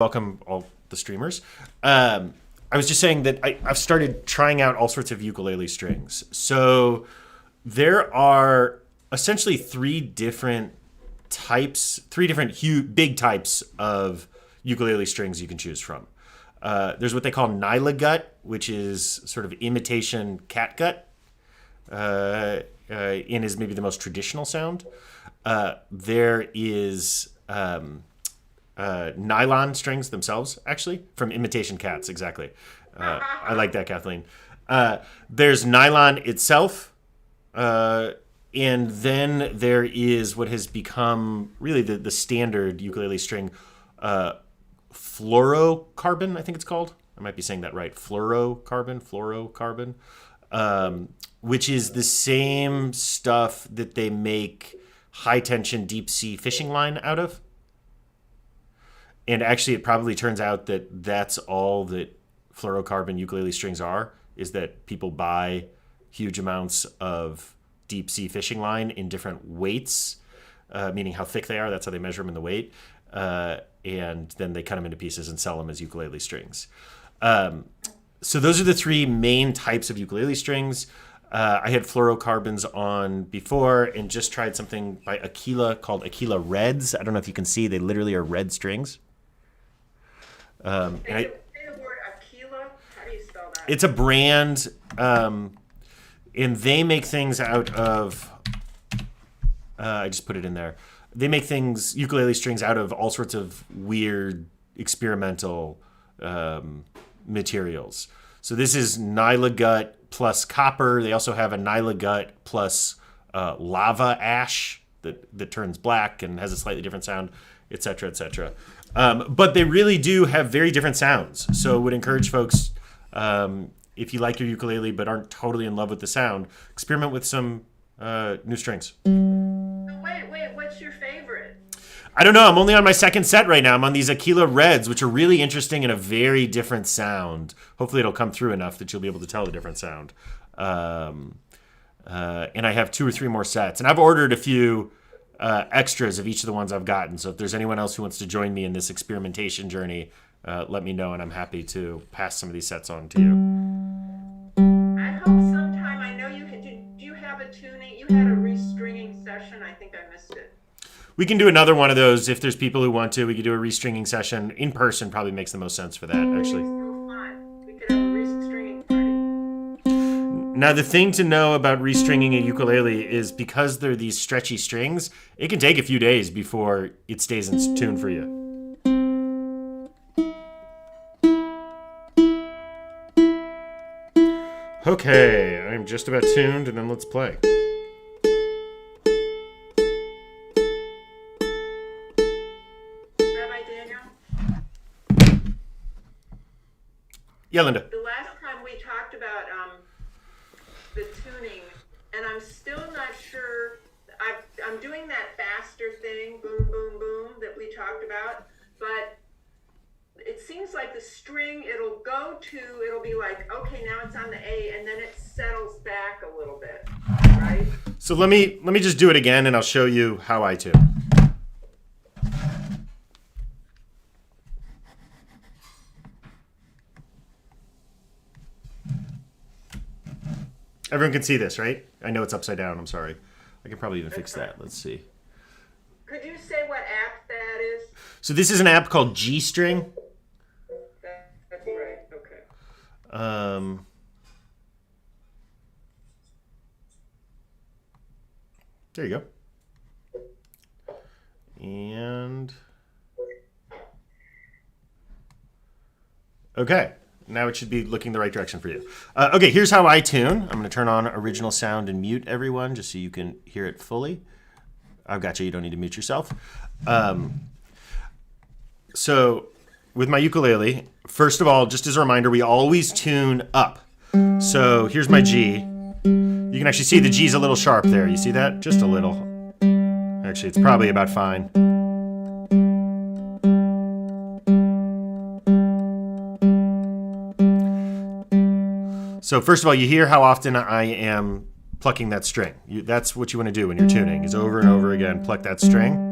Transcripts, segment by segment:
Welcome all the streamers. I was just saying that I've started trying out all sorts of ukulele strings. So there are essentially three different big types of ukulele strings you can choose from. There's what they call nyla gut, which is sort of imitation catgut, and is maybe the most traditional sound. There is nylon strings themselves, actually, from imitation cats, exactly. I like that, Kathleen. There's nylon itself, and then there is what has become really the standard ukulele string, fluorocarbon, I think it's called. I might be saying that right. Fluorocarbon, which is the same stuff that they make high-tension deep-sea fishing line out of. And actually, it probably turns out that that's all that fluorocarbon ukulele strings are, is that people buy huge amounts of deep-sea fishing line in different weights, meaning how thick they are. That's how they measure them in the weight. And then they cut them into pieces and sell them as ukulele strings. So those are the three main types of ukulele strings. I had fluorocarbons on before and just tried something by Aquila called Aquila Reds. I don't know if you can see. They literally are red strings. Say the word Aquila. How do you spell that? It's a brand, and they make things out of. I just put it in there. They make ukulele strings out of all sorts of weird experimental materials. So this is nyla gut plus copper. They also have a nyla gut plus lava ash that turns black and has a slightly different sound, et cetera, et cetera. But they really do have very different sounds. So would encourage folks, if you like your ukulele but aren't totally in love with the sound, experiment with some new strings. Wait, what's your favorite? I don't know. I'm only on my second set right now. I'm on these Aquila Reds, which are really interesting and a very different sound. Hopefully it'll come through enough that you'll be able to tell the different sound. And I have 2 or 3 more sets. And I've ordered a few extras of each of the ones I've gotten. So if there's anyone else who wants to join me in this experimentation journey, let me know, and I'm happy to pass some of these sets on to you. I hope sometime. I know you had. Do you have a tuning? You had a restringing session. I think I missed it. We can do another one of those if there's people who want to. We could do a restringing session in person. Probably makes the most sense for that, actually. So fun. We could have a restringing party. Now, the thing to know about restringing a ukulele is because they're these stretchy strings, it can take a few days before it stays in tune for you. Okay, I'm just about tuned, and then let's play. Rabbi Daniel? Yeah, Linda. The last time we talked about the tuning, and I'm still not sure. I'm doing that faster thing, boom, boom, boom, that we talked about, but it seems like the string, it'll be like, okay, now it's on the A, and then it settles back a little bit, right? So let me just do it again, and I'll show you how I tune. Everyone can see this, right? I know it's upside down. I'm sorry. I can probably even fix that. Let's see. Could you say what app that is? So this is an app called G String. That's right. Okay. There you go. And okay. Now it should be looking the right direction for you. Okay, here's how I tune. I'm going to turn on original sound and mute everyone just so you can hear it fully. I've got you. You don't need to mute yourself. So with my ukulele, first of all, just as a reminder, we always tune up. So here's my G. You can actually see the G's a little sharp there. You see that? Just a little. Actually, it's probably about fine. So first of all, you hear how often I am plucking that string. That's what you want to do when you're tuning, is over and over again pluck that string.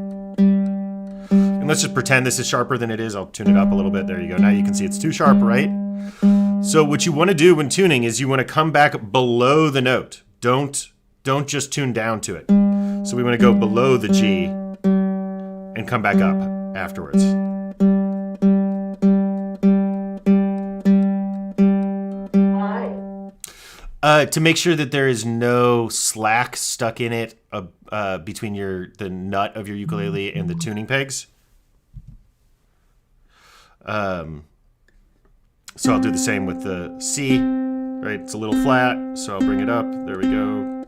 And And let's just pretend this is sharper than it is. I'll tune it up a little bit. There you go. Now you can see it's too sharp, right? So what you want to do when tuning is you want to come back below the note. Don't just tune down to it. So we want to go below the G and come back up afterwards. To make sure that there is no slack stuck in it between the nut of your ukulele and the tuning pegs. So I'll do the same with the C, right? It's a little flat, so I'll bring it up. There we go.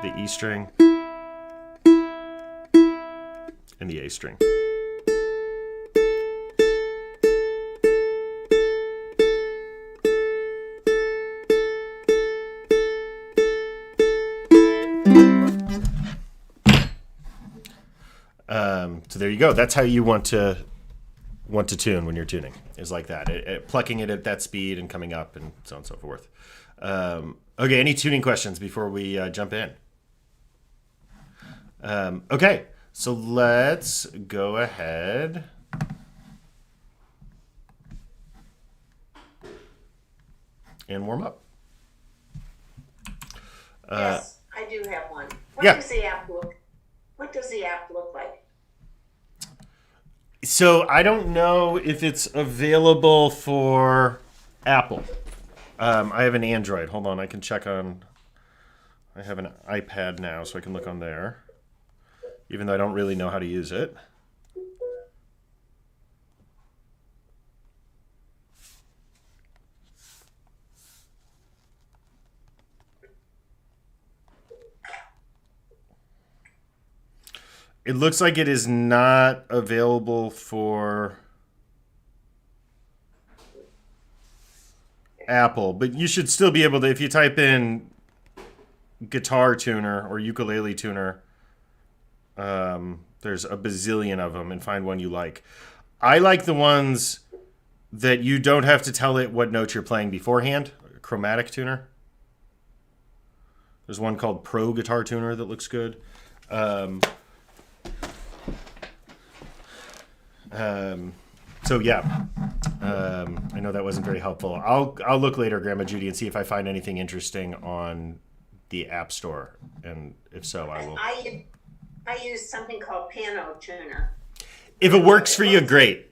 The E string and the A string. So there you go. That's how you want to tune when you're tuning, is like that. Plucking it at that speed and coming up and so on and so forth. Okay, any tuning questions before we jump in? Okay, so let's go ahead. And warm up. Yes, I do have one. What does the app look like? So I don't know if it's available for Apple. I have an Android. Hold on, I can check on. I have an iPad now, so I can look on there, even though I don't really know how to use it. It looks like it is not available for Apple, but you should still be able to, if you type in guitar tuner or ukulele tuner, there's a bazillion of them, and find one you like. I like the ones that you don't have to tell it what note you're playing beforehand. Chromatic tuner. There's one called Pro Guitar Tuner that looks good. So yeah, I know that wasn't very helpful. I'll look later, Grandma Judy, and see if I find anything interesting on the App Store, and if so, I will. I use something called Piano Tuner. If it works for you, great.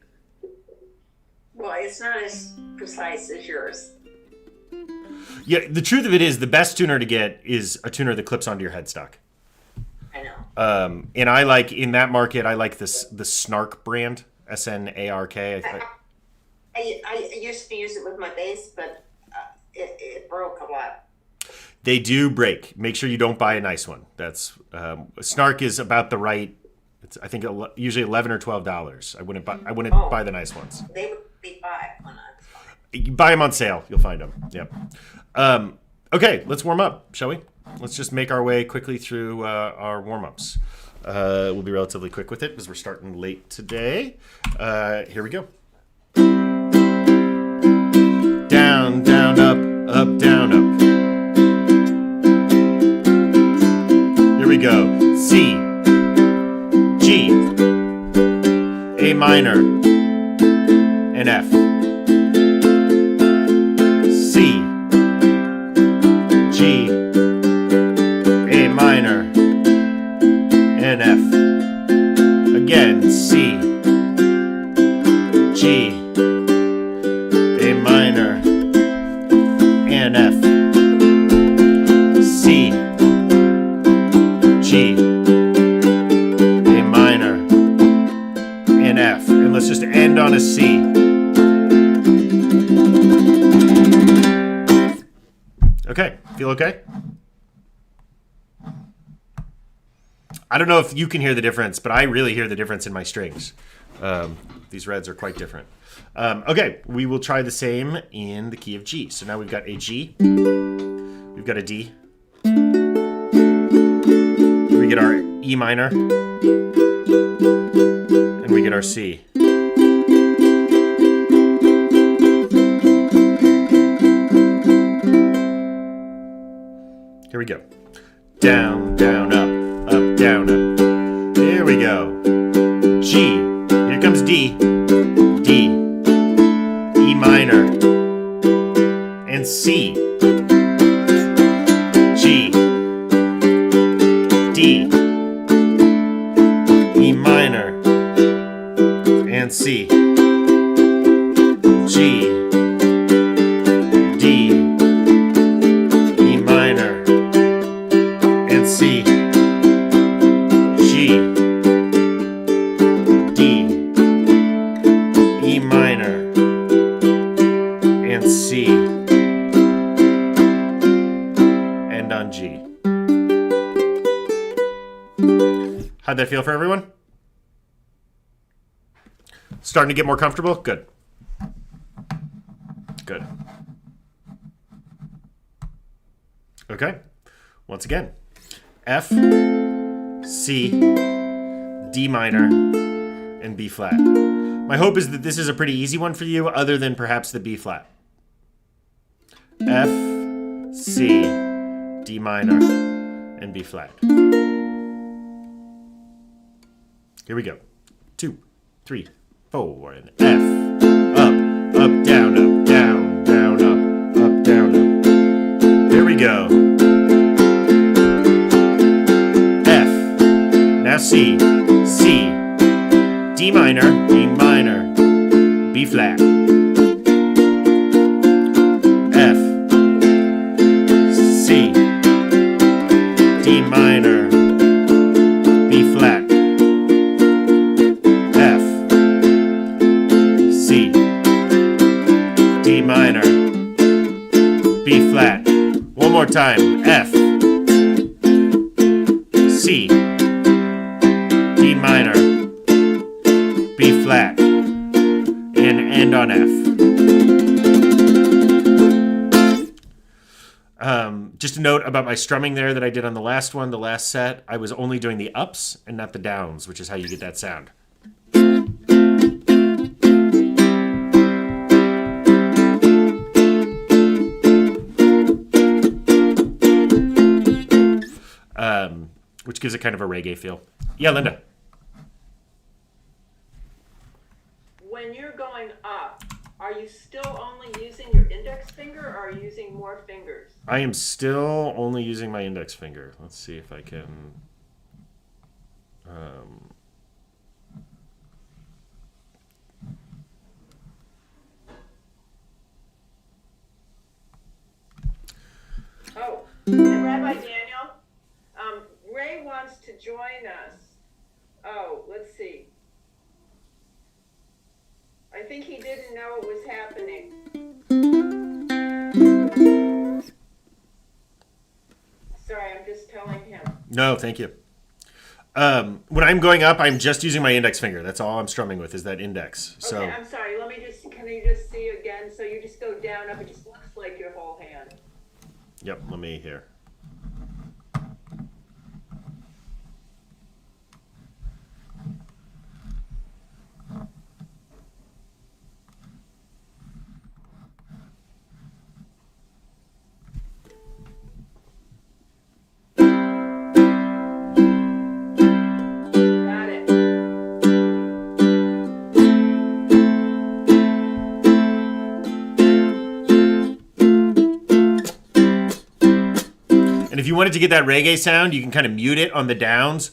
Well, it's not as precise as yours. Yeah, the truth of it is, the best tuner to get is a tuner that clips onto your headstock. I know. And I like, in that market, I like the Snark brand, Snark. I used to use it with my bass, but it broke a lot. They do break. Make sure you don't buy a nice one. That's Snark is about the right. It's, I think, usually $11 or $12. I wouldn't buy the nice ones. They would be $5 when I was buying. You buy them on sale. You'll find them. Yep. Okay, let's warm up, shall we? Let's just make our way quickly through our warm-ups. We'll be relatively quick with it because we're starting late today. Here we go. Down, down, up, up, down, up. Here we go. C, G, A minor, and F. C, G, A minor, and F. Again, C, G, A minor, and F. C, G, A minor, and F. And let's just end on a C. Okay, feel okay? I don't know if you can hear the difference, but I really hear the difference in my strings. These reds are quite different. Okay, we will try the same in the key of G. So now we've got a G, we've got a D, we get our E minor, and we get our C. Here we go. Down, down, up, up, down, up. Here we go. D, D, E minor, and C, G, D, E minor, and C, G, D, E minor, and C, G, D, E minor, and C, and on G. How'd that feel for everyone? Starting to get more comfortable? Good. Good. Okay. Once again. F, C, D minor, and B flat. My hope is that this is a pretty easy one for you, other than perhaps the B flat. F, C, D minor, and B flat. Here we go. 2, 3, 4, and F. Up, up, down, up, down, down, up, up, down, up. Here we go. F. Now C, C, D minor, E minor, B flat. F, C, D minor, B flat. F, C, D minor, B flat. One more time. F, C, D minor, B flat, and end on F. Just a note about my strumming there that I did on the last one, the last set. I was only doing the ups and not the downs, which is how you get that sound. Which gives it kind of a reggae feel. Yeah, Linda. When you're going up, are you still only using your index finger or are you using more fingers? I am still only using my index finger. Let's see if I can... Oh, and Rabbi Daniel, Ray wants to join us. Oh, let's see. I think he didn't know it was happening. Sorry, I'm just telling him. No, thank you. When I'm going up, I'm just using my index finger. That's all I'm strumming with is that index. So. Okay, I'm sorry. Can you just see again? So you just go down, up. It just looks like your whole hand. Yep, let me hear. Got it. And if you wanted to get that reggae sound, you can kind of mute it on the downs.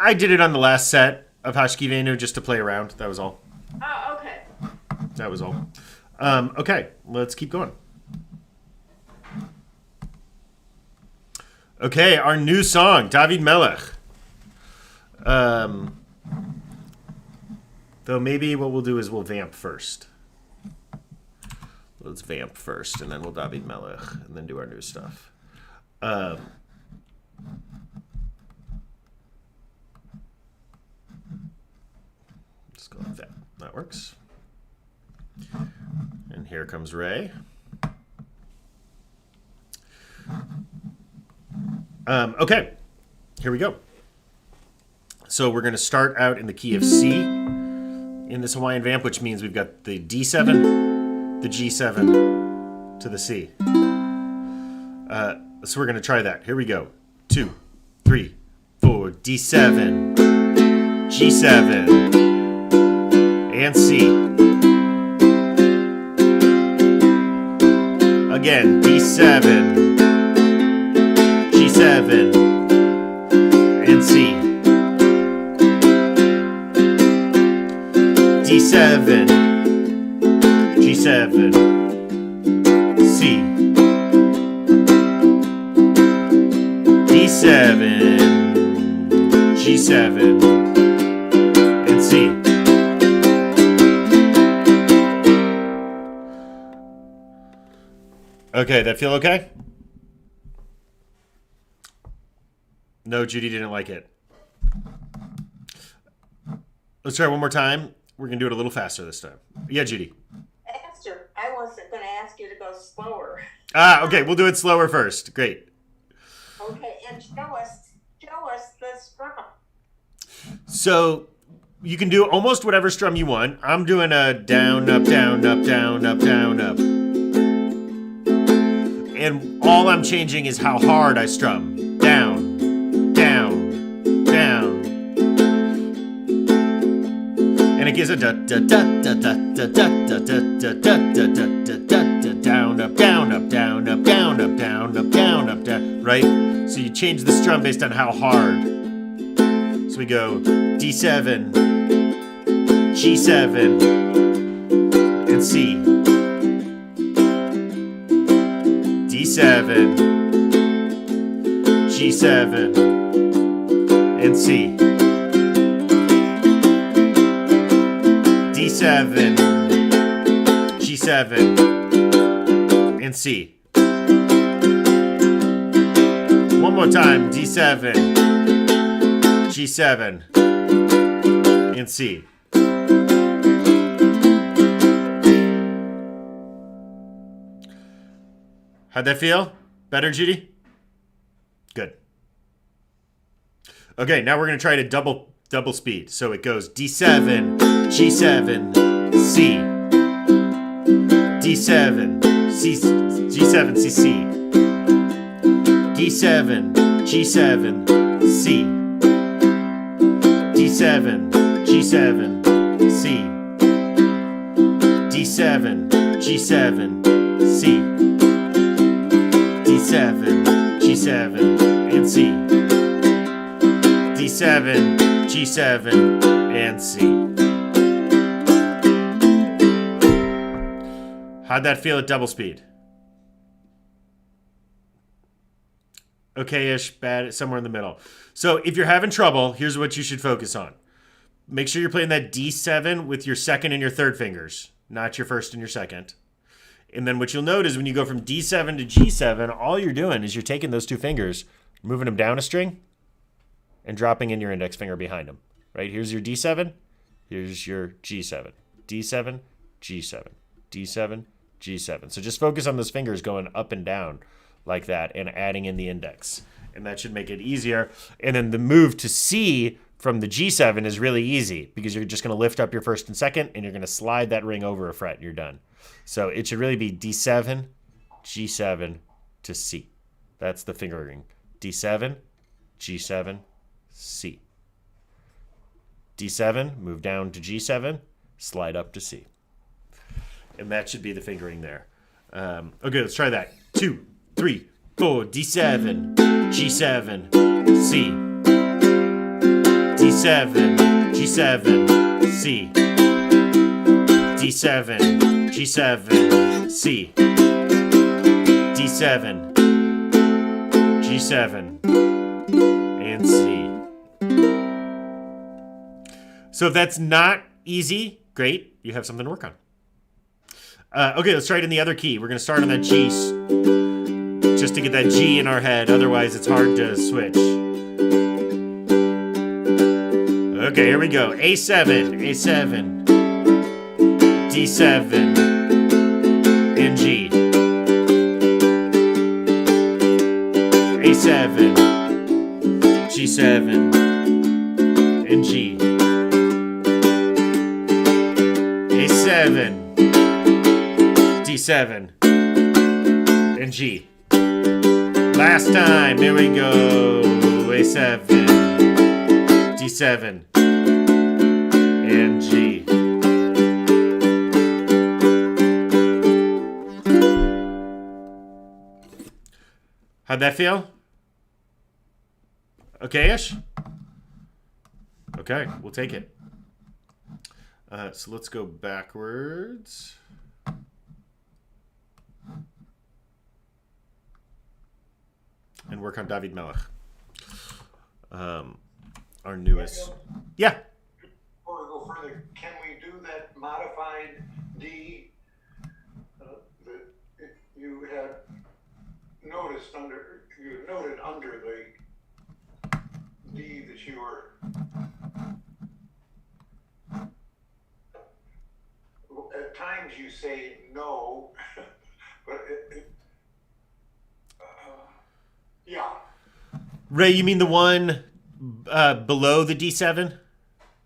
I did it on the last set of Hashkivenu just to play around. That was all. Oh, okay. That was all. Okay, let's keep going. Okay, our new song, David Melech. Though maybe what we'll do is we'll vamp first. Let's vamp first, and then we'll David Melech, and then do our new stuff. Just go like that. That works. And here comes Ray. Okay, here we go. So we're going to start out in the key of C in this Hawaiian vamp, which means we've got the D7, the G7 to the C. So we're going to try that. Here we go. 2, 3, 4, D7, G7, and C. Again, D7, G7, and C. D7, G7, C. D7, G7, and C. Okay, that feel okay? No, Judy didn't like it. Let's try one more time. We're going to do it a little faster this time. Yeah, Judy. Faster. I wasn't going to ask you to go slower. Okay, we'll do it slower first. Great. Okay, and show us the strum. So you can do almost whatever strum you want. I'm doing a down, up, down, up, down, up, down, up. And all I'm changing is how hard I strum. Down, down, down. And it gives a da da da da da da da da da da da da da da down, up, down, up, down, up, down, up, down, up, down, up, down. Right? So you change the strum based on how hard. So we go D7, G7, and C. D7, G7, and C. D7, G7, and C. One more time, D7, G7, and C. How'd that feel? Better, Judy? Good. Okay, now we're going to try to double speed. So it goes D7, G7, C. D7, C, G7, C, C. D7, G7, C. D7, G7, C. D7, G7, C. D7, G7, and C. D7, G7, and C. How'd that feel at double speed? Okay-ish, bad, somewhere in the middle. So if you're having trouble, here's what you should focus on. Make sure you're playing that D7 with your second and your third fingers, not your first and your second. And then what you'll note is when you go from D7 to G7, all you're doing is you're taking those two fingers, moving them down a string, and dropping in your index finger behind them. Right? Here's your D7. Here's your G7. D7, G7. D7, G7. So just focus on those fingers going up and down like that and adding in the index. And that should make it easier. And then the move to C from the G7 is really easy because you're just going to lift up your first and second and you're going to slide that ring over a fret and you're done. So it should really be D7, G7 to C. That's the fingering. D7, G7, C. D7, move down to G7, slide up to C. And that should be the fingering there. Okay, let's try that. 2, 3, 4, D7, G7, C. D7, G7, C. D7, G7, C. D7, G7, and C. So if that's not easy, great. You have something to work on. Okay, let's try it in the other key. We're going to start on that G just to get that G in our head. Otherwise, it's hard to switch. Okay, here we go. A7, A7, D7, and G. A7, G7, and G. A7, D7, and G. Last time, here we go. A7, D7, and G. How'd that feel? Okay-ish? Okay, we'll take it. So let's go backwards. And work on David Melech. Our newest. Yeah. Before we go further, can we do that modified D that you had noticed you noted under the D that you were at times you say no, but yeah. Ray, you mean the one below the D7?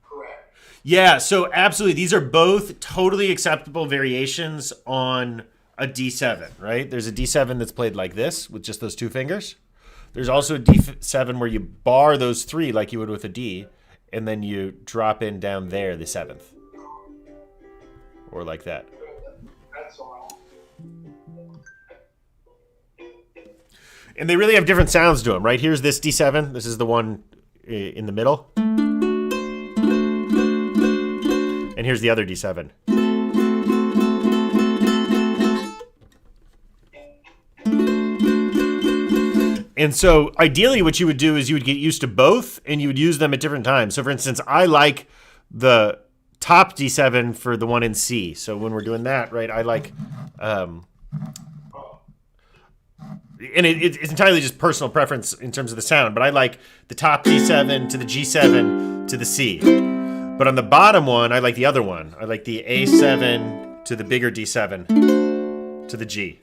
Correct. Yeah, so absolutely. These are both totally acceptable variations on a D7, right? There's a D7 that's played like this with just those two fingers. There's also a D7 where you bar those three like you would with a D, and then you drop in down there the seventh. Or like that. That's all. And they really have different sounds to them, right? Here's this D7. This is the one in the middle. And here's the other D7. And so ideally what you would do is you would get used to both and you would use them at different times. So for instance, I like the top D7 for the one in C. So when we're doing that, right, I like... and it's entirely just personal preference in terms of the sound, but I like the top D7 to the G7 to the C. But on the bottom one, I like the other one. I like the A7 to the bigger D7 to the G.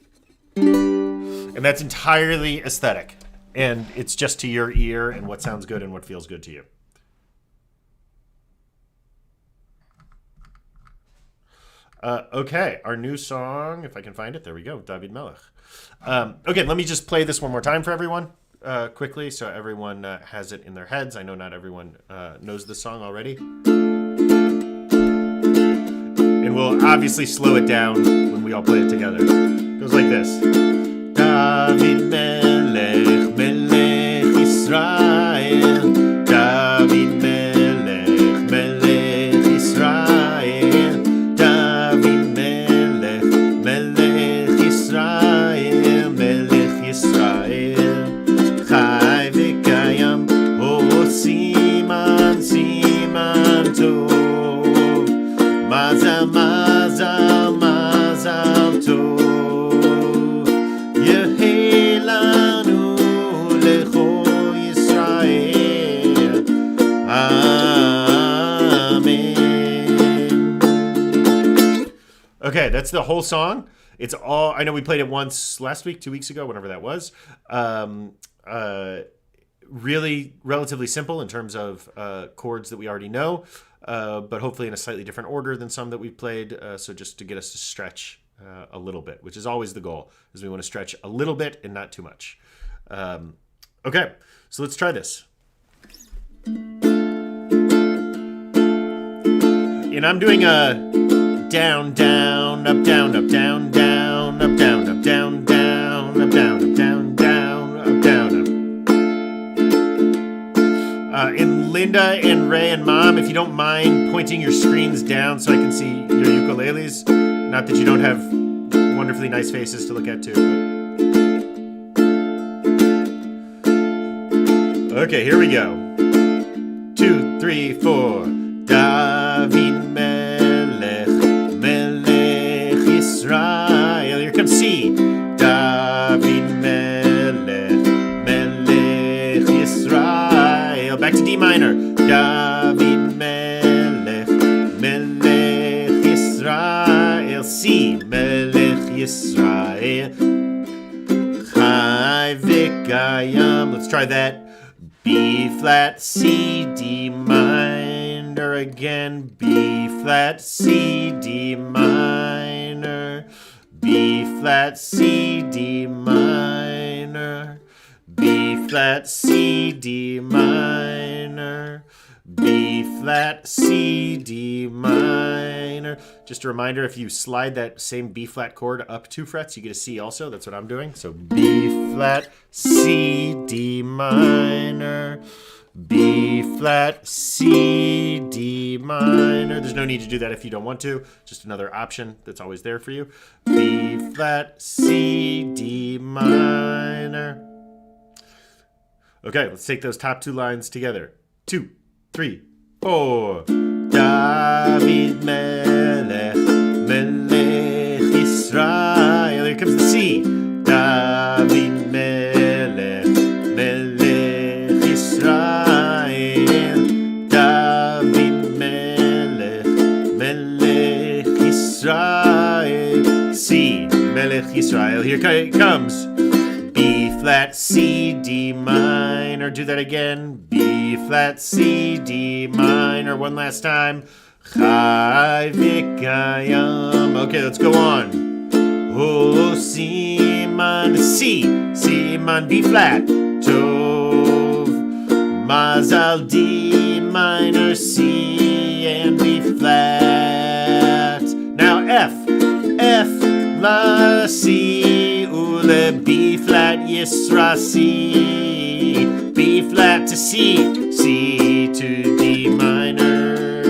And that's entirely aesthetic. And it's just to your ear and what sounds good and what feels good to you. Okay, our new song, if I can find it, there we go, David Melech. Okay, let me just play this one more time for everyone quickly so everyone has it in their heads. I know not everyone knows this song already. And we'll obviously slow it down when we all play it together. It goes like this. David Melech, Melech Israel. David Melech, Melech Israel. David Melech, Melech Israel. Melech Israel. Chai v'kayam, oh siman, siman tov. Mazal, mazal, mazal tov. Okay, that's the whole song. It's all, I know we played it once last week, 2 weeks ago, whenever that was. Really relatively simple in terms of chords that we already know, but hopefully in a slightly different order than some that we've played. So just to get us to stretch a little bit, which is always the goal, is we want to stretch a little bit and not too much. Okay, so let's try this. And I'm doing a down, down, up, down, up, down, down, up, down, up, down, down, up, down, up, down, down, up, down, up. And Linda and Ray and Mom, if you don't mind pointing your screens down so I can see your ukuleles. Not that you don't have wonderfully nice faces to look at too. But... Okay, here we go. 2, 3, 4. David Melech, Melech Israel. Here comes C. David Melech, Melech Israel. Back to D minor. David Melech, Melech Israel. C. Melech Yisrael. Chai v'kayam. Let's try that. B flat, C, D minor again. B flat, C, D minor. B flat, C, D minor, B flat, C, D minor, B flat, C, D minor. Just a reminder, if you slide that same B flat chord up 2 frets, you get a C also. That's what I'm doing. So B flat, C, D minor, B flat, C, D minor. There's no need to do that if you don't want to. Just another option that's always there for you. B flat, C, D minor. Okay, let's take those top 2 lines together. 2, 3, 4. David Melech, Melech Israel. Here comes the C. David Melech, Melech Israel. David Melech, Melech Israel. C, Melech Israel. Here it comes. B flat, C, D minor. Do that again. B flat, C, D minor. One last time. Chai v'kayam. Okay, let's go on. Oh, Siman, C, Siman, B flat. Tov, Mazal, D minor, C, and B flat. Now F, La, C, Ule, B flat, Yisra, C, B flat to C, C to D minor.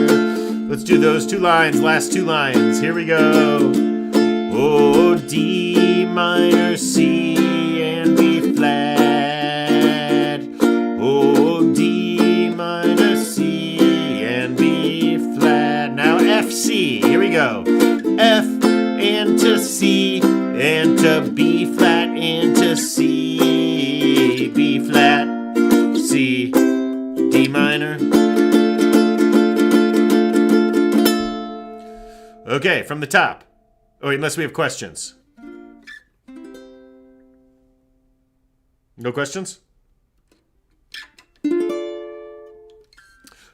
Let's do those 2 lines, last 2 lines. Here we go. Oh, D minor, C, and B flat. Oh, D minor, C, and B flat. Now F, C. Here we go. F and to C, and to B flat, and to C, B flat, C, D minor. Okay, from the top. Oh, unless we have questions. No questions?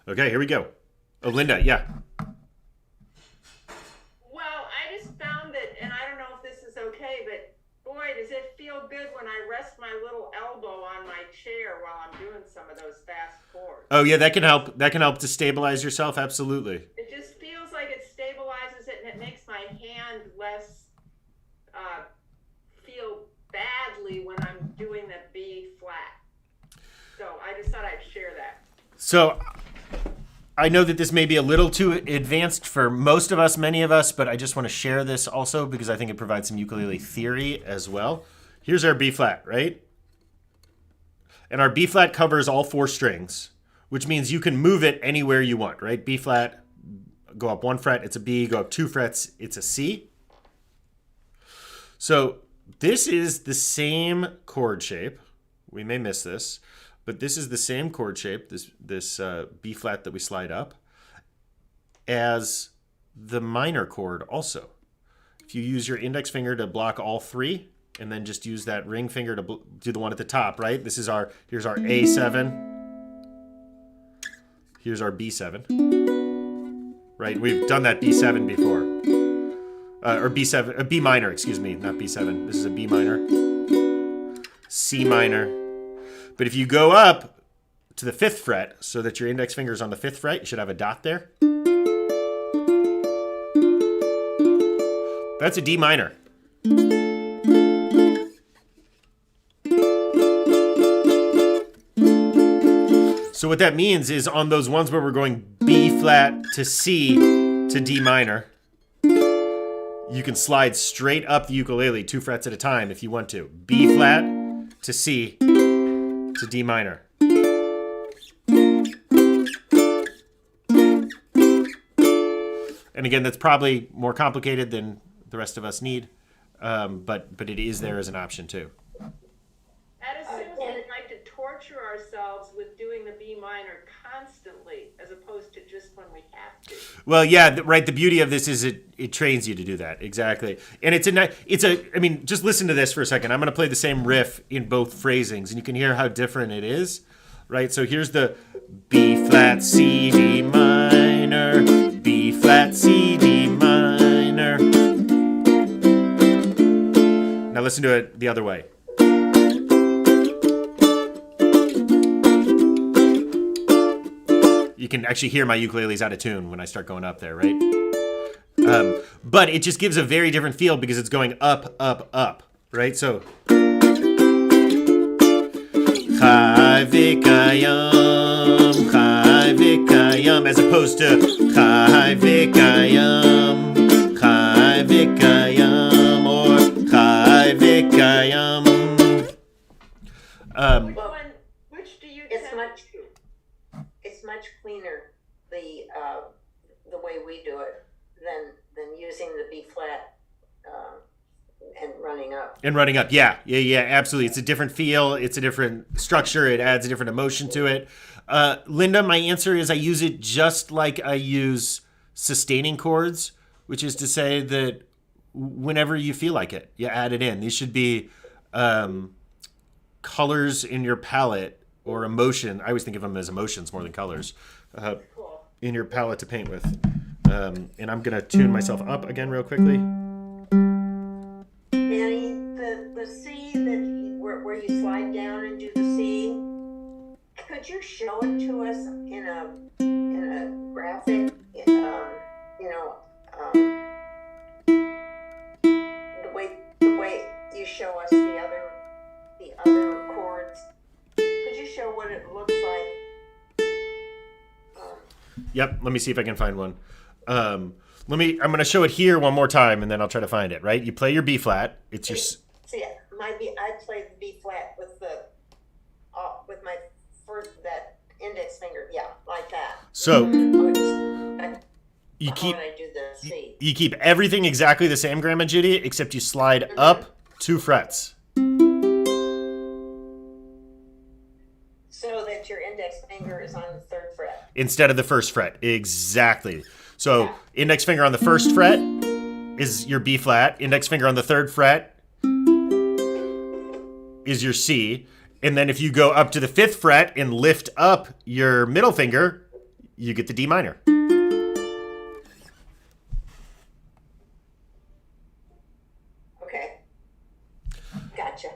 Okay, here we go. Oh, Linda, yeah. Well, I just found that, and I don't know if this is okay, but boy, does it feel good when I rest my little elbow on my chair while I'm doing some of those fast chords. Oh, yeah, that can help. That can help to stabilize yourself, absolutely. It just feels like it stabilizes it, and it makes my hand less feel badly when I'm doing the B flat. So I just thought I'd share that. So I know that this may be a little too advanced for most of us, many of us, but I just want to share this also because I think it provides some ukulele theory as well. Here's our B flat, right? And our B flat covers all 4 strings, which means you can move it anywhere you want, right? B flat, go up 1 fret, it's a B, go up 2 frets, it's a C. So this is the same chord shape. We may miss this, but this is the same chord shape, this B flat that we slide up, as the minor chord also. If you use your index finger to block all 3, and then just use that ring finger to do the one at the top, right? Here's our A7. Here's our B7. Right, we've done that B7 before. Or B7, B minor, excuse me, not B7. This is a B minor. C minor. But if you go up to the 5th fret so that your index finger is on the 5th fret, you should have a dot there. That's a D minor. So what that means is on those ones where we're going B flat to C to D minor, you can slide straight up the ukulele 2 frets at a time if you want to. B flat to C to D minor. And again, that's probably more complicated than the rest of us need, but it is there as an option too. That assumes we like to torture ourselves with doing the B minor constantly, as opposed to just when we have to. Well, yeah, right. The beauty of this is it trains you to do that exactly, and I mean, just listen to this for a second. I'm going to play the same riff in both phrasings, and you can hear how different it is, right? So here's the B flat C D minor, B flat C D minor. Now listen to it the other way. You can actually hear my ukulele's out of tune when I start going up there, right? But it just gives a very different feel because it's going up, up, up, right? So. Chai v'kayam, chai v'kayam, as opposed to chai v'kayam, or chai v'kayam. Which do you It's tend much, to? it's much cleaner the way we do it than using the B flat and running up. And running up, yeah, absolutely. It's a different feel. It's a different structure. It adds a different emotion to it. Linda, my answer is I use it just like I use sustaining chords, which is to say that whenever you feel like it, you add it in. These should be colors in your palette or emotion. I always think of them as emotions more than colors in your palette to paint with. And I'm going to tune myself up again real quickly. Danny, the C where you slide down and do the C, could you show it to us in a graphic? The way you show us the other chords. Could you show what it looks like? Yep, let me see if I can find one. I'm going to show it here one more time, and then I'll try to find it, right? You play your B flat. It's your... See, I play the B flat with my first, that index finger, yeah, like that. So, You keep, I do the C. You keep everything exactly the same, Grandma Judy, except you slide up 2 frets. So that your index finger is on the 3rd fret. Instead of the 1st fret. Exactly. So index finger on the 1st fret is your B flat. Index finger on the 3rd fret is your C. And then if you go up to the 5th fret and lift up your middle finger, you get the D minor. Okay. Gotcha.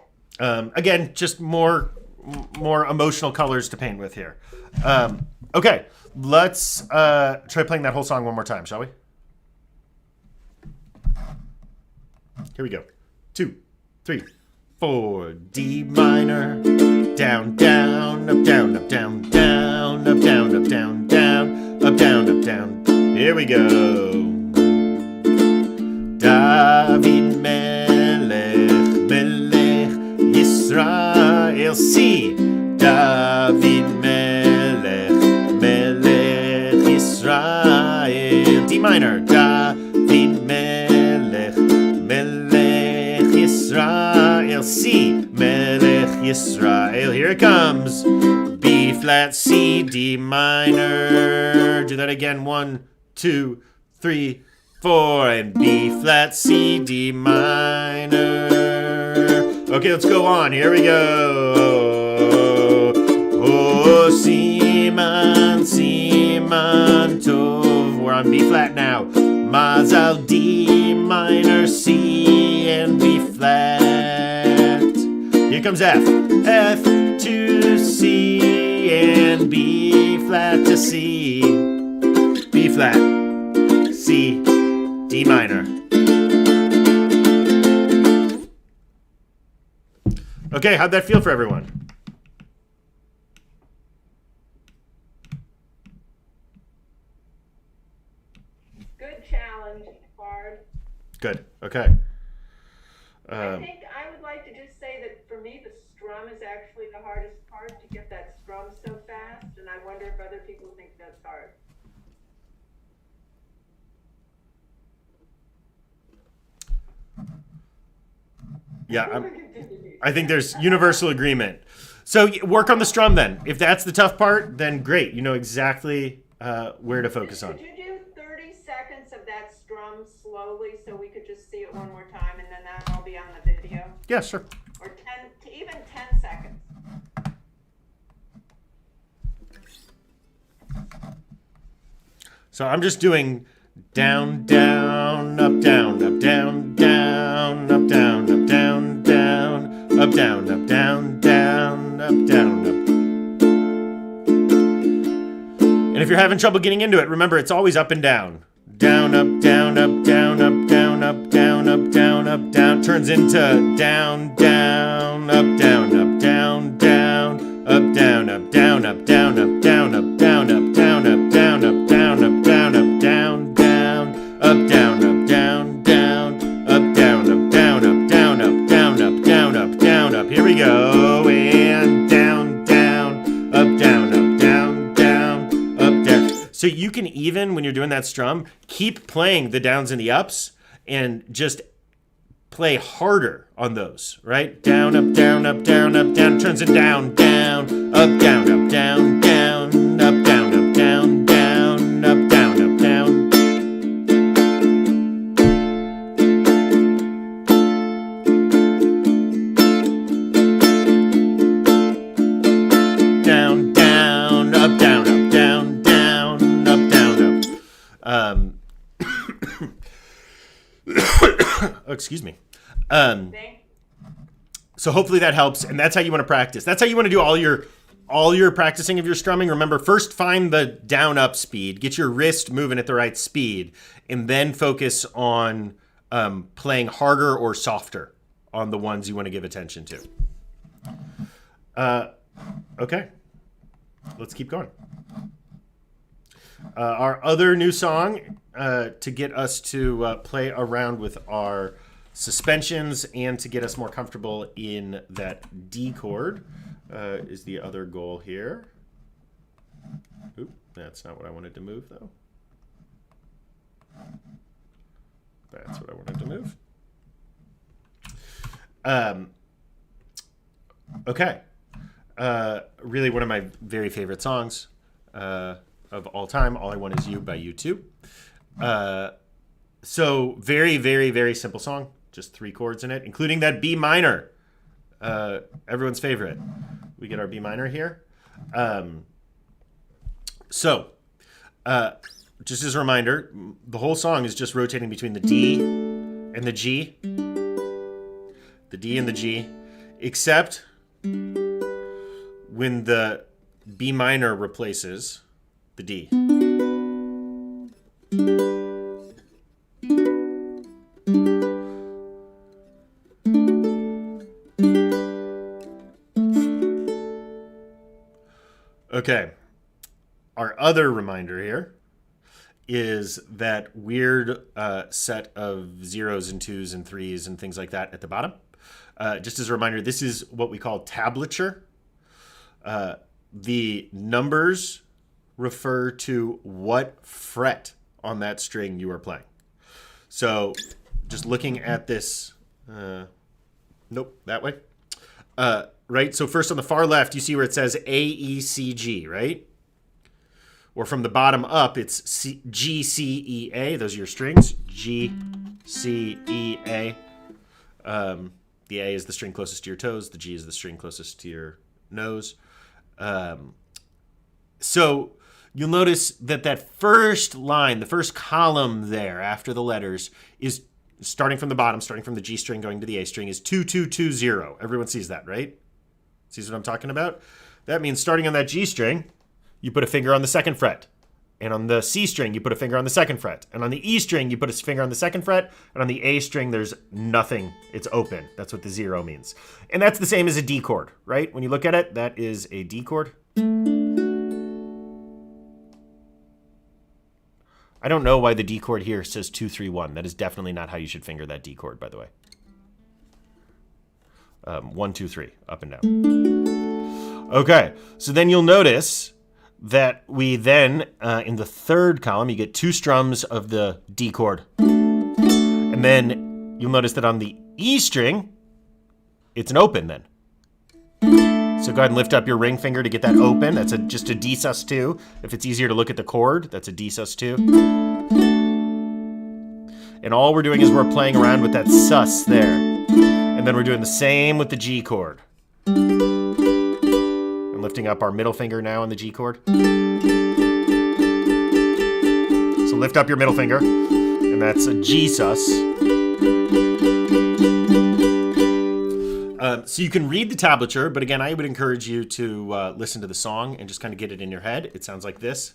Again, just more emotional colors to paint with here. Okay, let's try playing that whole song one more time, shall we? Here we go. 2, 3, 4. D minor. Down, down, up, down, up, down, down, up, down, up, down, down, up, down, up, down. Here we go. David Melech, Melech Yisrael. C. David Melech, Melech Yisrael. D minor. David Melech, Melech Yisrael. C. Melech Yisrael. Here it comes. B flat, C, D minor. Do that again. 1, 2, 3, 4. And B flat, C, D minor. Okay, let's go on. Here we go. Oh, Siman, Siman Tov. We're on B flat now. Mazal, D minor, C, and B flat. Here comes F. F to C, and B flat to C. B flat, C, D minor. Okay, how'd that feel for everyone? Good challenge, Bard. Good, okay. I think I would like to just say that for me, the strum is actually the hardest part, to get that strum so fast, and I wonder if other people think that's hard. Yeah, I think there's universal agreement. So work on the strum then. If that's the tough part, then great. You know exactly where to focus on. Could you do 30 seconds of that strum slowly so we could just see it one more time, and then that'll be on the video? Yeah, sure. Or 10, even 10 seconds. So I'm just doing down, down, up, down, up, down, down, up, down, up, down, up, down, up, down, down, up, down, up. And if you're having trouble getting into it, remember it's always up and down. Down, up, down, up, down, up, down, up, down, up, down, up, down. Turns into down, down, up, down, up, down, down, up, down, up, down, up, down, up, down, up, down, up, down, up, down, up, down, up, down, up, down, down, up, down, up, down, down, up, down, up, down, up, down, up, down, up, down, up, down, up. Here we go. And down, down, up, down, up, down, down, up, down. So you can even, when you're doing that strum, keep playing the downs and the ups and just play harder on those, right? Down, up, down, up, down, up, down. Turns it down, down, up, down, up, down, down, up, down, up, down, down, up, down, up, down. Down, down, up, down, up, down, down, up, down, up. Oh, excuse me. So hopefully that helps, and that's how you want to practice. That's how you want to do all your practicing of your strumming. Remember, first find the down up speed, get your wrist moving at the right speed, and then focus on playing harder or softer on the ones you want to give attention to. Okay, let's keep going. Our other new song to get us to play around with our suspensions and to get us more comfortable in that D chord is the other goal here. Oop, that's not what I wanted to move, though. That's what I wanted to move. Okay. Really one of my very favorite songs of all time, All I Want Is You by U2. So very, very, very simple song. Just 3 chords in it, including that B minor. Everyone's favorite. We get our B minor here. So, just as a reminder, the whole song is just rotating between the D and the G. The D and the G. Except when the B minor replaces the D. Okay, our other reminder here is that weird set of zeros and twos and threes and things like that at the bottom. Just as a reminder, this is what we call tablature. The numbers refer to what fret on that string you are playing. So just looking at this, nope, that way. Right? So first on the far left, you see where it says A, E, C, G, right? Or from the bottom up, it's C, G, C, E, A. Those are your strings. G, C, E, A. The A is the string closest to your toes. The G is the string closest to your nose. So you'll notice that that first line, the first column there after the letters is starting from the bottom, starting from the G string going to the A string is 2-2-2-0. Everyone sees that, right? Sees what I'm talking about? That means starting on that G string, you put a finger on the 2nd fret. And on the C string, you put a finger on the 2nd fret. And on the E string, you put a finger on the 2nd fret. And on the A string, there's nothing. It's open. That's what the 0 means. And that's the same as a D chord, right? When you look at it, that is a D chord. I don't know why the D chord here says 2-3-1. That is definitely not how you should finger that D chord, by the way. 1, 2, 3, up and down. Okay, so then you'll notice that we then, in the 3rd column, you get 2 strums of the D chord. And then you'll notice that on the E string, it's an open then. So go ahead and lift up your ring finger to get that open. That's just a D sus2. If it's easier to look at the chord, that's a D sus2. And all we're doing is we're playing around with that sus there. And then we're doing the same with the G chord. I'm lifting up our middle finger now on the G chord. So lift up your middle finger, and that's a G sus. So you can read the tablature, but again, I would encourage you to listen to the song and just kind of get it in your head. It sounds like this.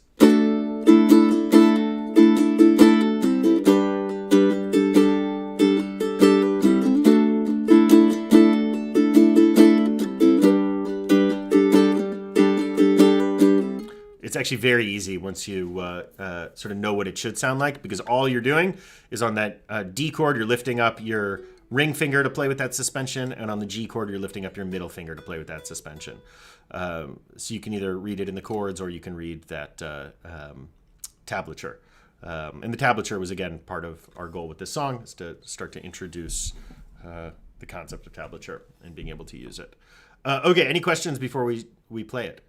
It's actually very easy once you sort of know what it should sound like, because all you're doing is on that D chord, you're lifting up your ring finger to play with that suspension, and on the G chord, you're lifting up your middle finger to play with that suspension. So you can either read it in the chords or you can read that tablature. And the tablature was, again, part of our goal with this song, is to start to introduce the concept of tablature and being able to use it. Okay, any questions before we play it?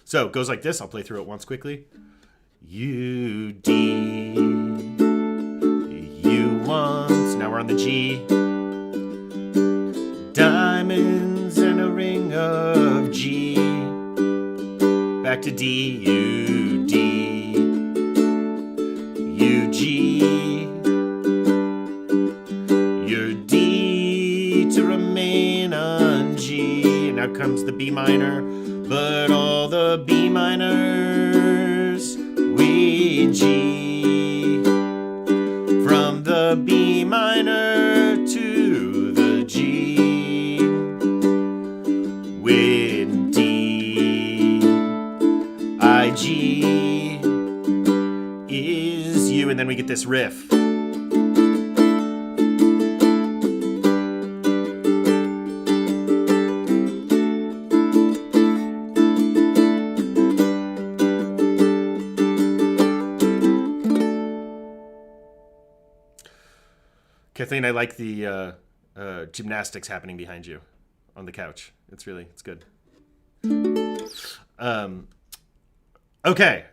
So it goes like this. I'll play through it once quickly. You, D, you want. Now we're on the G. Diamonds and a ring of G. Back to D, U, D, U, G. Your D to remain on G. And now comes the B minor. But all the B minors, we G. From the B minor to the G. With D, I, G is you. And then we get this riff. Kathleen, I like the gymnastics happening behind you on the couch. It's good. Okay.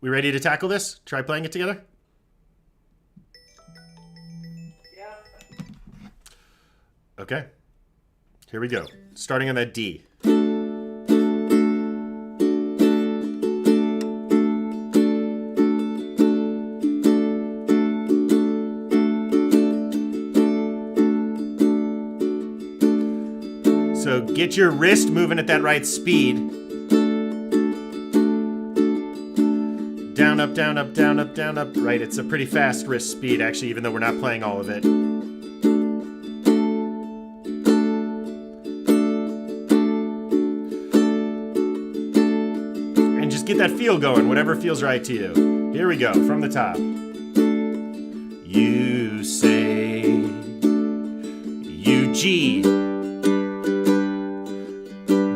We ready to tackle this? Try playing it together? Yeah. Okay. Here we go. Starting on that D. So get your wrist moving at that right speed. Down, up, down, up, down, up, down, up. Right, it's a pretty fast wrist speed, actually, even though we're not playing all of it. And just get that feel going, whatever feels right to you. Here we go, from the top. You say, you G.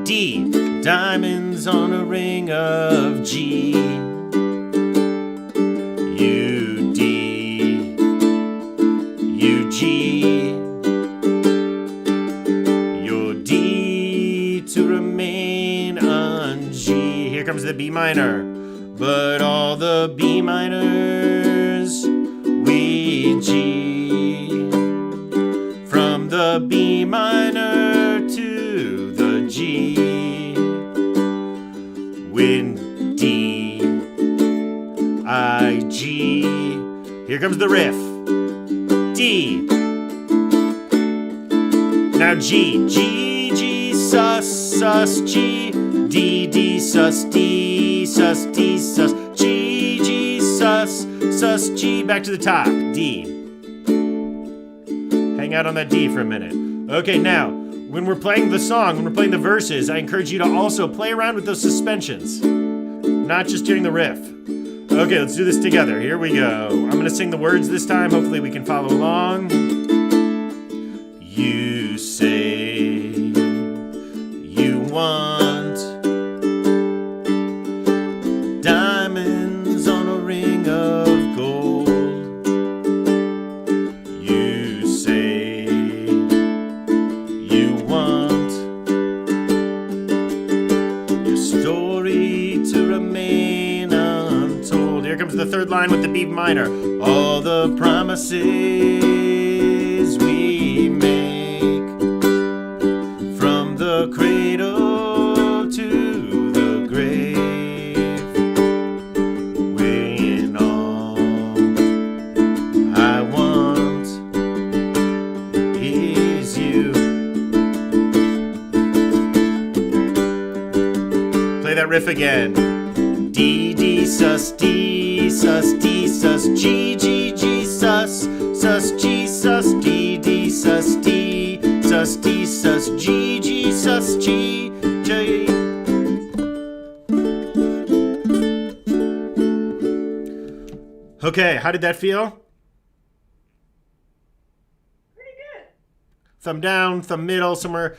D, diamonds on a ring of G. U, D, U, G. Your D to remain on G. Here comes the B minor. But all the B minors, we G. From the B minor to the G. With D, I, G. Here comes the riff. D. Now G, G, G, sus, sus, G. D, D, sus, D, sus, D, sus. G, G, sus, sus, G. Back to the top, D. Hang out on that D for a minute. Okay, now, when we're playing the song, when we're playing the verses, I encourage you to also play around with those suspensions, not just hearing the riff. Okay, let's do this together. Here we go. I'm going to sing the words this time. Hopefully we can follow along. You say you want diamonds on a ring of gold. You say you want your story to remain untold. Here comes the third line with the B minor. All the promises we make from the cradle to the grave, when all I want that riff again. D, D, sus, D, sus, D, sus, G, G, G, sus, sus, G, sus, D, D, sus, D, sus, D, sus, G, G, sus, G, J. Okay, how did that feel? Pretty good. Thumb down, thumb middle, somewhere.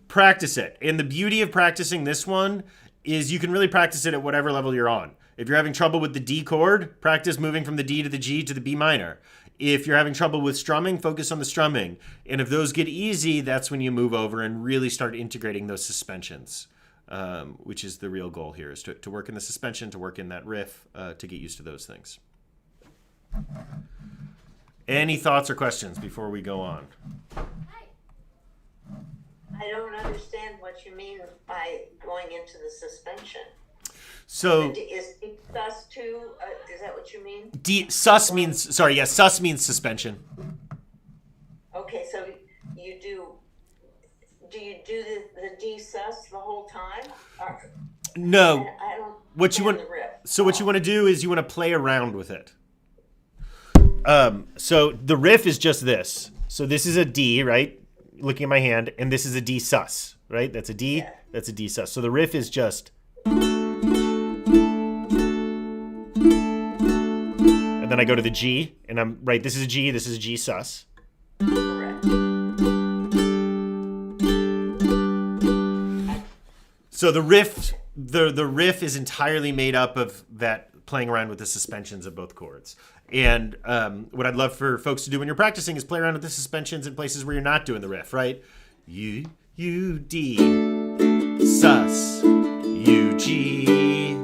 Practice it. And the beauty of practicing this one is you can really practice it at whatever level you're on. If you're having trouble with the D chord, practice moving from the D to the G to the B minor. If you're having trouble with strumming, focus on the strumming. And if those get easy, that's when you move over and really start integrating those suspensions, which is the real goal here, is to work in the suspension, to work in that riff, to get used to those things. Any thoughts or questions before we go on? I don't understand what you mean by going into the suspension. So Is sus too? Is that what you mean? sus means suspension. Okay, so you do. Do you do the D sus the whole time? Or, No. I don't. What you want? The riff. So what you want to do is you want to play around with it. So the riff is just this. So this is a D, right? Looking at my hand, and this is a D sus, right? That's a D. Yeah. That's a D sus. So the riff is just. And then I go to the G, and I'm right. This is a G. This is a G sus. Correct. So the riff is entirely made up of that playing around with the suspensions of both chords. And what I'd love for folks to do when you're practicing is play around with the suspensions in places where you're not doing the riff, right? U, D, sus, U, G,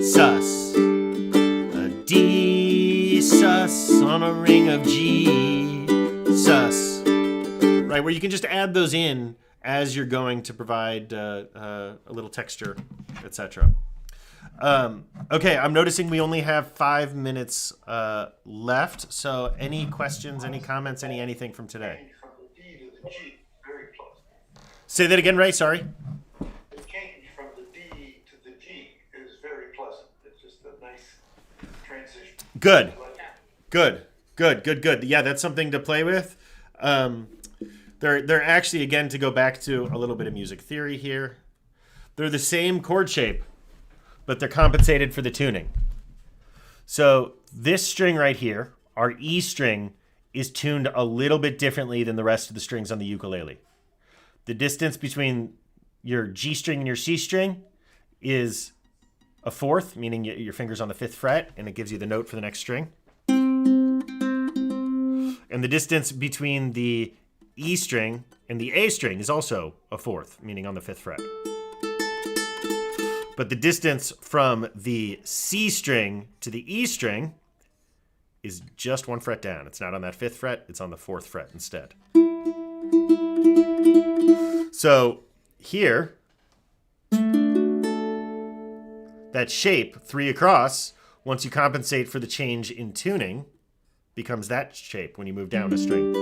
sus, a D, sus on a ring of G, sus, right? Where you can just add those in as you're going to provide a little texture, etc. Okay, I'm noticing we only have 5 minutes left. So any questions, any comments, anything from today? From the D to the G, very pleasant. Say that again, Ray, sorry. The change from the D to the G is very pleasant. It's just a nice transition. Good. Yeah, that's something to play with. They're actually, again, to go back to a little bit of music theory here, they're the same chord shape, but they're compensated for the tuning. So this string right here, our E string, is tuned a little bit differently than the rest of the strings on the ukulele. The distance between your G string and your C string is a fourth, meaning your finger's on the 5th fret, and it gives you the note for the next string. And the distance between the E string and the A string is also a fourth, meaning on the 5th fret. But the distance from the C string to the E string is just 1 fret down. It's not on that 5th fret, it's on the 4th fret instead. So here, that shape, 3 across, once you compensate for the change in tuning, becomes that shape when you move down a string.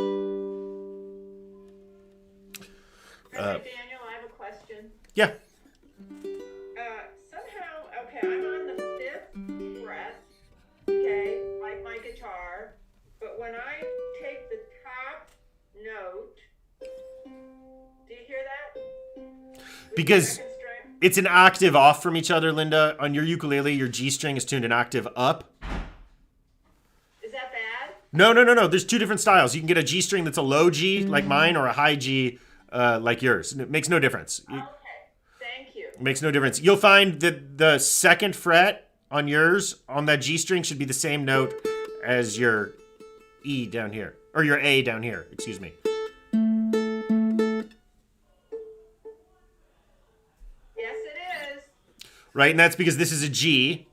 Daniel, I have a question. Yeah. I'm on the 5th fret, okay, like my guitar, but when I take the top note, do you hear that? Because it's an octave off from each other, Linda. On your ukulele, your G string is tuned an octave up. Is that bad? No. There's 2 different styles. You can get a G string that's a low G, like mine, or a high G, like yours. It makes no difference. Okay, thank you. It makes no difference. You'll find that the 2nd fret on yours, on that G string, should be the same note as your E down here. Or your A down here, excuse me. Yes, it is. Right, and that's because this is a G.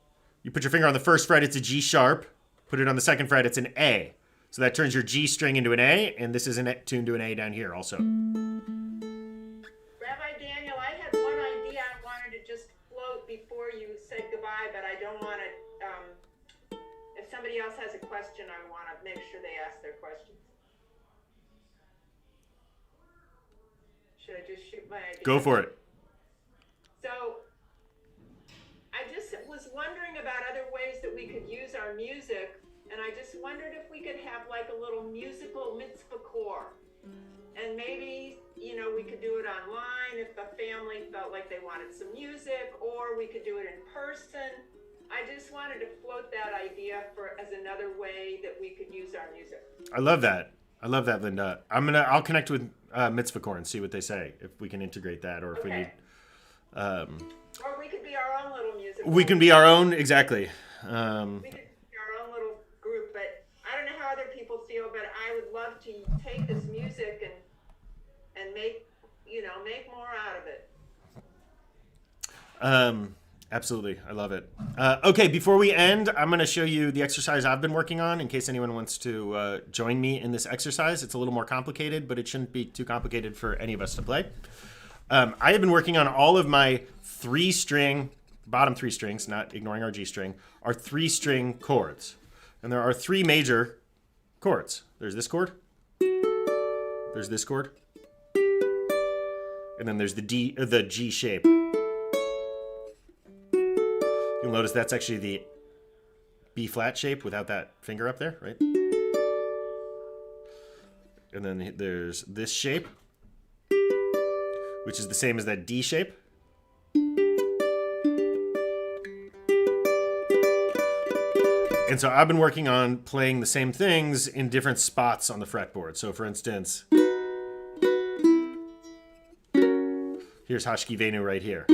You put your finger on the 1st fret, it's a G sharp. Put it on the 2nd fret, it's an A. So that turns your G string into an A, and this is tuned to an A down here also. Rabbi Daniel, I had one idea I wanted to just float before you said goodbye, but I don't want to, if somebody else has a question, I want to make sure they ask their questions. Should I just shoot my idea? Go for it. So, wondering about other ways that we could use our music, and I just wondered if we could have like a little musical mitzvah core. And maybe, we could do it online if the family felt like they wanted some music, or we could do it in person. I just wanted to float that idea as another way that we could use our music. I love that. Linda. I'll connect with Mitzvah Core and see what they say, if we can integrate that, or if we need. Or we could be our own little music. We can be our own, exactly. We could be our own little group, but I don't know how other people feel, but I would love to take this music and make more out of it. Absolutely. I love it. Okay, before we end, I'm going to show you the exercise I've been working on in case anyone wants to join me in this exercise. It's a little more complicated, but it shouldn't be too complicated for any of us to play. I have been working on all of my bottom three strings, not ignoring our G string, are 3-string chords. And there are 3 major chords. There's this chord, there's this chord, and then there's the G shape. You'll notice that's actually the B flat shape without that finger up there, right? And then there's this shape, which is the same as that D shape. And so I've been working on playing the same things in different spots on the fretboard. So for instance, here's Hashki Venu right here.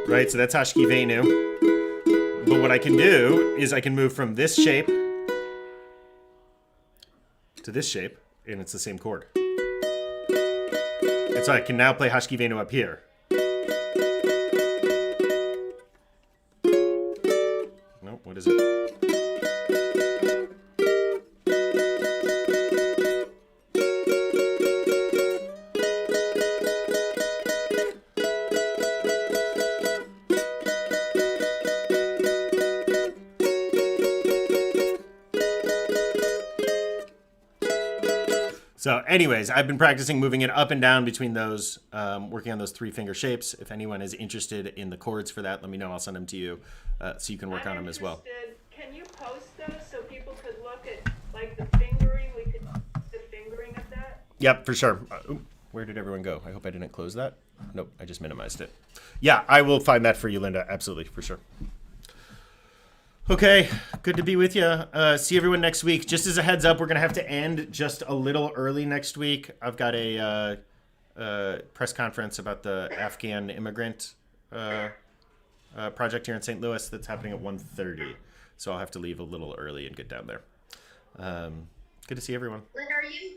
Right, so that's Hashki Venu. But what I can do is I can move from this shape to this shape, and it's the same chord. And so I can now play Hashki Venu up here. Nope, what is it? So anyways, I've been practicing moving it up and down between those, working on those 3-finger shapes. If anyone is interested in the chords for that, let me know. I'll send them to you so you can work on them as well. Can you post those so people could look at like the fingering? We could the fingering of that. Yep, for sure. Where did everyone go? I hope I didn't close that. Nope, I just minimized it. Yeah, I will find that for you, Linda. Absolutely, for sure. Okay, good to be with you. See everyone next week. Just as a heads up, we're going to have to end just a little early next week. I've got a press conference about the Afghan immigrant project here in St. Louis that's happening at 1:30. So I'll have to leave a little early and get down there. Good to see everyone. Lynn, are you